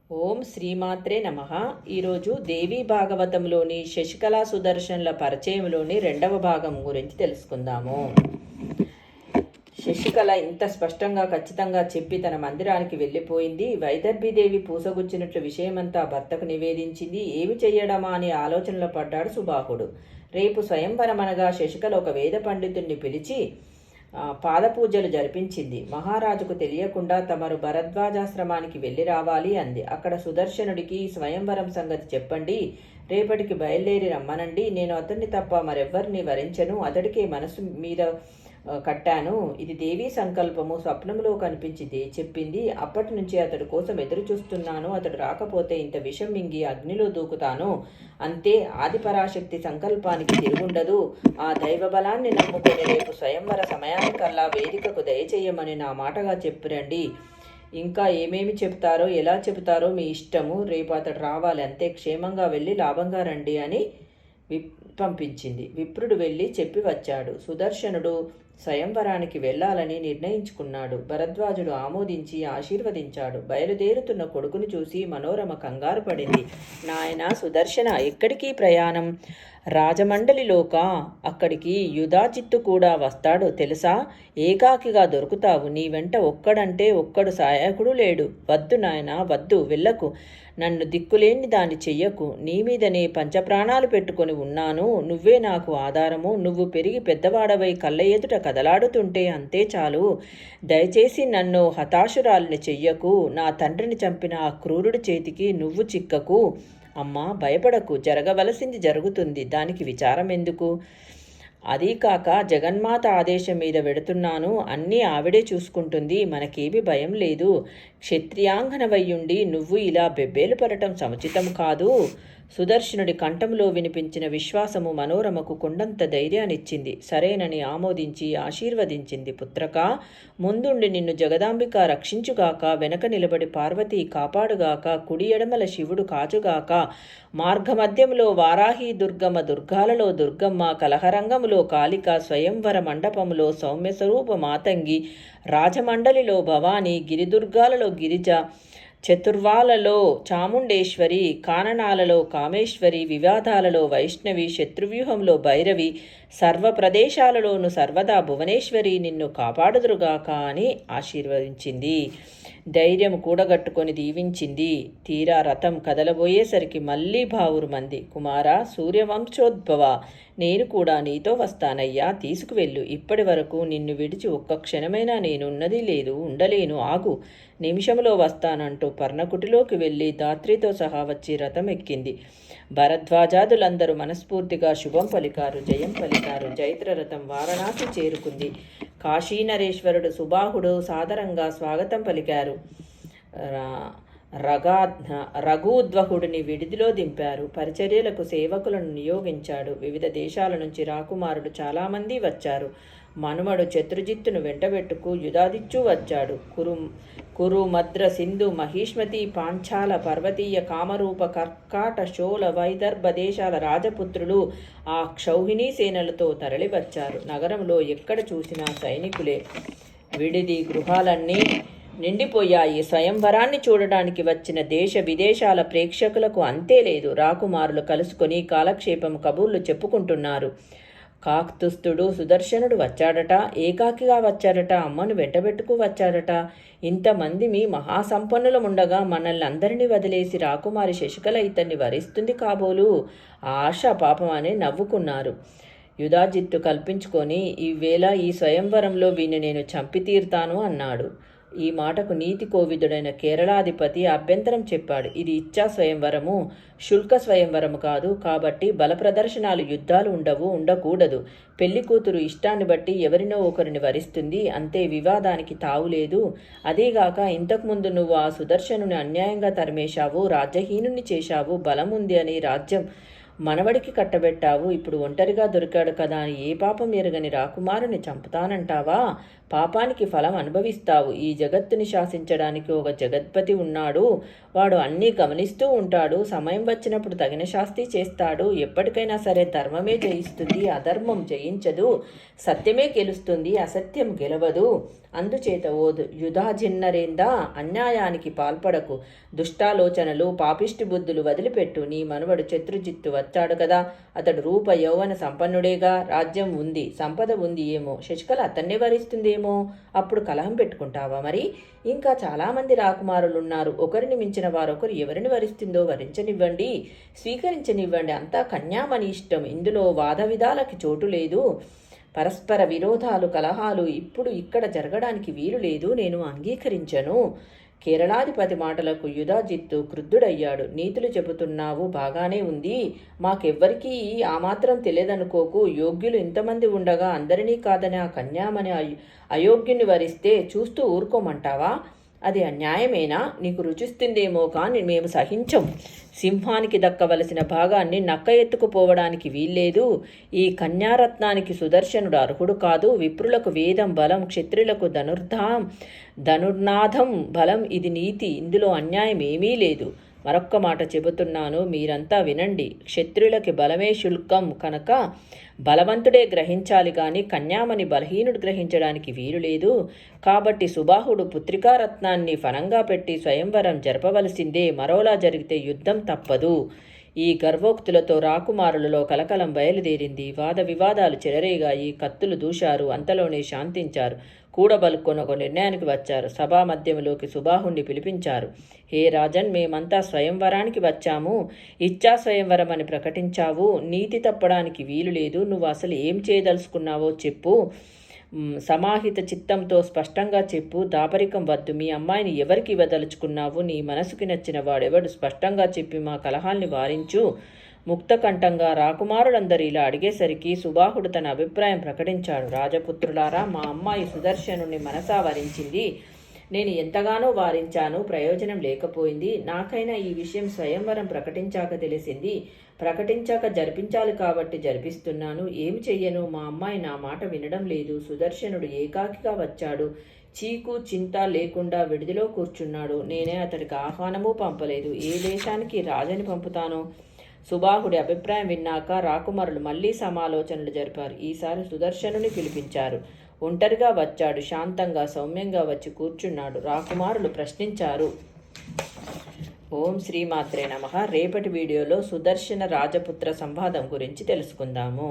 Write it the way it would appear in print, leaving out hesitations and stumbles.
ఓం శ్రీమాత్రే నమః. ఈరోజు దేవీ భాగవతంలోని శశికళా సుదర్శన్ల పరిచయంలోని 2వ భాగం గురించి తెలుసుకుందాము. శశికళ ఇంత స్పష్టంగా ఖచ్చితంగా చెప్పి తన మందిరానికి వెళ్ళిపోయింది. వైదర్భీదేవి పూసగుచ్చినట్లు విషయమంతా భర్తకు నివేదించింది. ఏమి చెయ్యడమా అని ఆలోచనలో పడ్డాడు సుబాహుడు. రేపు స్వయంవరమనగా శశికళ ఒక వేద పండితుడిని పిలిచి పాదపూజలు జరిపించింది. మహారాజుకు తెలియకుండా తమరు భరద్వాజాశ్రమానికి వెళ్ళి రావాలి అంది. అక్కడ సుదర్శనుడికి స్వయంవరం సంగతి చెప్పండి, రేపటికి బయలుదేరి రమ్మనండి, నేను అతన్ని తప్ప మరెవ్వరిని వరించను, అతడికే మనసు మీద కట్టాను, ఇది దేవీ సంకల్పము, స్వప్నంలో కనిపించింది చెప్పింది. అప్పటి నుంచి అతడి కోసం ఎదురు చూస్తున్నాను, అతడు రాకపోతే ఇంత విషం మింగి అగ్నిలో దూకుతాను, అంతే, ఆదిపరాశక్తి సంకల్పానికి తిరుగుండదు, ఆ దైవ బలాన్ని నమ్ముకొని రేపు స్వయంవర సమయానికల్లా వేదికకు దయచేయమని నా మాటగా చెప్పురండి, ఇంకా ఏమేమి చెప్తారో ఎలా చెబుతారో మీ ఇష్టము, రేపు అతడు రావాలి, అంతే, క్షేమంగా వెళ్ళి లాభంగా రండి అని పంపించింది. విప్రుడు వెళ్ళి చెప్పి వచ్చాడు. సుదర్శనుడు స్వయంవరానికి వెళ్ళాలని నిర్ణయించుకున్నాడు. భరద్వాజుడు ఆమోదించి ఆశీర్వదించాడు. బయలుదేరుతున్న కొడుకుని చూసి మనోరమ కంగారు పడింది. నాయనా సుదర్శన, ఎక్కడికి ప్రయాణం? రాజమండలిలోక? అక్కడికి యుధాజిత్తు కూడా వస్తాడు తెలుసా? ఏకాకిగా దొరుకుతావు, నీ వెంట ఒక్కడంటే ఒక్కడు సహాయకుడు లేడు. వద్దు నాయనా, వద్దు, వెళ్ళకు, నన్ను దిక్కులేని దాన్ని చెయ్యకు, నీ మీదనే పంచప్రాణాలు పెట్టుకొని ఉన్నాను, నువ్వే నాకు ఆధారము, నువ్వు పెరిగి పెద్దవాడవై కళ్ళ ఎదుట కదలాడుతుంటే అంతే చాలు, దయచేసి నన్ను హతాశురాలిని చెయ్యకు, నా తండ్రిని చంపిన ఆ క్రూరుడి చేతికి నువ్వు చిక్కకు. అమ్మా, భయపడకు, జరగవలసింది జరుగుతుంది, దానికి విచారం ఎందుకు? అదీ కాక జగన్మాత ఆదేశం మీద వెడుతున్నాను, అన్నీ ఆవిడే చూసుకుంటుంది, మనకేమీ భయం లేదు, క్షత్రియాంగనవయ్యుండి నువ్వు ఇలా బెబ్బేలు పడటం సముచితం కాదు. సుదర్శనుడి కంఠంలో వినిపించిన విశ్వాసము మనోరమకు కొండంత ధైర్యాన్నిచ్చింది. సరేనని ఆమోదించి ఆశీర్వదించింది. పుత్రకా, ముందుండి నిన్ను జగదాంబిక రక్షించుగాక, వెనక నిలబడి పార్వతి కాపాడుగాక, కుడి ఎడమల శివుడు కాచుగాక, మార్గమధ్యంలో వారాహి దుర్గమ్మ, దుర్గాలలో దుర్గమ్మ, కలహరంగములో కాళిక, స్వయంవర మండపములో సౌమ్యస్వరూప మాతంగి, రాజమండలిలో భవాని, గిరిదుర్గాలలో గిరిజ, చతుర్వాలలో చాముండేశ్వరి, కాననాలలో కామేశ్వరి, వివాదాలలో వైష్ణవి, శత్రువ్యూహంలో భైరవి, సర్వ ప్రదేశాలలోనూ సర్వదా భువనేశ్వరి నిన్ను కాపాడుదురుగాక అని ఆశీర్వదించింది. ధైర్యం కూడగట్టుకొని దీవించింది. తీరా రథం కదలబోయేసరికి మళ్ళీ బావురుమంది. కుమారా, సూర్యవంశోద్భవ, నేను కూడా నీతో వస్తానయ్యా, తీసుకువెళ్ళు, ఇప్పటి వరకు నిన్ను విడిచి ఒక్క క్షణమైనా నేనున్నది లేదు, ఉండలేను, ఆగు, నిమిషంలో వస్తానంటూ పర్ణకుటిలోకి వెళ్ళి దాత్రితో సహా వచ్చి రథం ఎక్కింది. భరద్వాజాదులందరూ మనస్ఫూర్తిగా శుభం పలికారు, జయం పలికారు. జైత్రరథం వారణాసి చేరుకుంది. కాశీనరేశ్వరుడు సుబాహుడు సాదరంగా స్వాగతం పలికారు. రఘూద్వహుడిని విడిదిలో దింపారు. పరిచర్యలకు సేవకులను నియోగించాడు. వివిధ దేశాల నుంచి రాకుమారుడు చాలామంది వచ్చారు. మనుమడు శత్రుజిత్తును వెంటబెట్టుకు యుధాదిత్యు వచ్చాడు. కురు మద్ర సింధు మహిష్మతి పాంచాల పర్వతీయ కామరూప కర్కాట శోల వైదర్భ దేశాల రాజపుత్రులు ఆ క్షౌహిణీ సేనలతో తరలివచ్చారు. నగరంలో ఎక్కడ చూసినా సైనికులే. విడిది గృహాలన్నీ నిండిపోయాయి. స్వయంవరాన్ని చూడడానికి వచ్చిన దేశ విదేశాల ప్రేక్షకులకు అంతే లేదు. రాకుమారులు కలుసుకొని కాలక్షేపం కబుర్లు చెప్పుకుంటున్నారు. కాక్తుస్తుడు సుదర్శనుడు వచ్చాడట, ఏకాకిగా వచ్చాడట, అమ్మను వెంటబెట్టుకు వచ్చాడట, ఇంతమంది మీ మహాసంపన్నులముండగా మనల్ని అందరినీ వదిలేసి రాకుమారి శశికళ ఇతన్ని వరిస్తుంది కాబోలు, ఆశ పాపం అని నవ్వుకున్నారు. యుధాజిత్తు కల్పించుకొని ఈవేళ ఈ స్వయంవరంలో వీణ్ణి నేను చంపి తీరుతాను అన్నాడు. ఈ మాటకు నీతి కోవిదుడైన కేరళాధిపతి అభ్యంతరం చెప్పాడు. ఇది ఇచ్చా స్వయంవరము, శుల్క స్వయంవరము కాదు, కాబట్టి బల ప్రదర్శనాలు, యుద్ధాలు ఉండకూడదు. పెళ్లి కూతురు ఇష్టాన్ని బట్టి ఎవరినో ఒకరిని వరిస్తుంది, అంతే, వివాదానికి తావులేదు. అదేగాక ఇంతకుముందు నువ్వు ఆ సుదర్శనుని అన్యాయంగా తరిమేశావు, రాజ్యహీనుని చేశావు, బలముంది అని రాజ్యం మనవడికి కట్టబెట్టావు, ఇప్పుడు ఒంటరిగా దొరికాడు కదా అని ఏ పాపం ఎరగని రాకుమారుని చంపుతానంటావా? పాపానికి ఫలం అనుభవిస్తావు. ఈ జగత్తుని శాసించడానికి ఒక జగత్పతి ఉన్నాడు. వాడు అన్నీ గమనిస్తూ ఉంటాడు. సమయం వచ్చినప్పుడు తగిన శాస్తి చేస్తాడు. ఎప్పటికైనా సరే ధర్మమే జయిస్తుంది, అధర్మం జయించదు. సత్యమే గెలుస్తుంది, అసత్యం గెలవదు. అందుచేత ఓ యుధాజిన్నరేందా, అన్యాయానికి పాల్పడకు. దుష్టాలోచనలు, పాపిష్టి బుద్ధులు వదిలిపెట్టు. నీ మనవడు శత్రుజిత్తు వచ్చాడు కదా, అతడు రూప యౌవన సంపన్నుడేగా. రాజ్యం ఉంది, సంపద ఉంది ఏమో, శశికళ అతన్నే వరిస్తుందేమో. అప్పుడు కలహం పెట్టుకుంటావా మరి? ఇంకా చాలామంది రాకుమారులున్నారు. ఒకరిని మించిన వారొకరు ఎవరిని వరిస్తుందో వరించనివ్వండి, స్వీకరించనివ్వండి. అంతా కన్యామణి ఇష్టం. ఇందులో వాద విధాలకి చోటు లేదు. పరస్పర విరోధాలు, కలహాలు ఇప్పుడు ఇక్కడ జరగడానికి వీలు లేదు. నేను అంగీకరించను. కేరళాధిపతి మాటలకు యుధాజిత్తు క్రుద్ధుడయ్యాడు. నీతులు చెబుతున్నావు, బాగానే ఉంది. మాకెవ్వరికీ ఆ మాత్రం తెలియదనుకోకు. యోగ్యులు ఇంతమంది ఉండగా అందరినీ కాదని ఆ కన్యామని అయోగ్యుని వరిస్తే చూస్తూ ఊరుకోమంటావా? అది అన్యాయమేనా? నీకు రుచిస్తుందేమో కానీ మేము సహించం. సింహానికి దక్కవలసిన భాగాన్ని నక్క ఎత్తుకుపోవడానికి వీల్లేదు. ఈ కన్యారత్నానికి సుదర్శనుడు అర్హుడు కాదు. విప్రులకు వేదం బలం, క్షత్రులకు ధనుర్నాథం బలం. ఇది నీతి, ఇందులో అన్యాయం ఏమీ లేదు. మరొక్క మాట చెబుతున్నాను, మీరంతా వినండి. క్షత్రులకి బలమే శుల్కం కనుక బలవంతుడే గ్రహించాలి కానీ కన్యామని బలహీనుడు గ్రహించడానికి వీలు లేదు. కాబట్టి సుబాహుడు పుత్రికారత్నాన్ని ఫలంగా పెట్టి స్వయంవరం జరపవలసిందే. మరోలా జరిగితే యుద్ధం తప్పదు. ఈ గర్వోక్తులతో రాకుమారులలో కలకలం బయలుదేరింది. వాద వివాదాలు చెలరేగాయి. కత్తులు దూశారు. అంతలోనే శాంతించారు. కూడబలుక్కొని ఒక నిర్ణయానికి వచ్చారు. సభా మధ్యంలోకి సుబాహుణ్ణి పిలిపించారు. హే రాజన్, మేమంతా స్వయంవరానికి వచ్చాము. ఇచ్చా స్వయంవరం అని ప్రకటించావు. నీతి తప్పడానికి వీలు లేదు. నువ్వు అసలు ఏం చేయదలుచుకున్నావో చెప్పు. సమాహిత చిత్తంతో స్పష్టంగా చెప్పు. దాపరికం వద్దు. మీ అమ్మాయిని ఎవరికి ఇవ్వదలుచుకున్నావు? నీ మనసుకి నచ్చిన వాడెవడు? స్పష్టంగా చెప్పి మా కలహాల్ని వారించు. ముక్తకంఠంగా రాకుమారులందరూ ఇలా అడిగేసరికి సుబాహుడు తన అభిప్రాయం ప్రకటించాడు. రాజపుత్రులారా, మా అమ్మాయి సుదర్శనుని మనసా వరించింది. నేను ఎంతగానో వారించాను, ప్రయోజనం లేకపోయింది. నాకైనా ఈ విషయం స్వయంవరం ప్రకటించాక తెలిసింది. ప్రకటించాక జరిపించాలి కాబట్టి జరిపిస్తున్నాను. ఏమి చెయ్యను? మా అమ్మాయి నా మాట వినడం లేదు. సుదర్శనుడు ఏకాకిగా వచ్చాడు. చీకు చింత లేకుండా విడిదిలో కూర్చున్నాడు. నేనే అతడికి ఆహ్వానమూ పంపలేదు. ఏ దేశానికి రాజని పంపుతాను? సుబాహుడి అభిప్రాయం విన్నాక రాకుమారులు మళ్లీ సమాలోచనలు జరిపారు. ఈసారి సుదర్శనుని పిలిపించారు. ఒంటరిగా వచ్చాడు. శాంతంగా సౌమ్యంగా వచ్చి కూర్చున్నాడు. రాకుమారులు ప్రశ్నించారు. ఓం శ్రీమాత్రే నమః. రేపటి వీడియోలో సుదర్శన రాజపుత్ర సంవాదం గురించి తెలుసుకుందాము.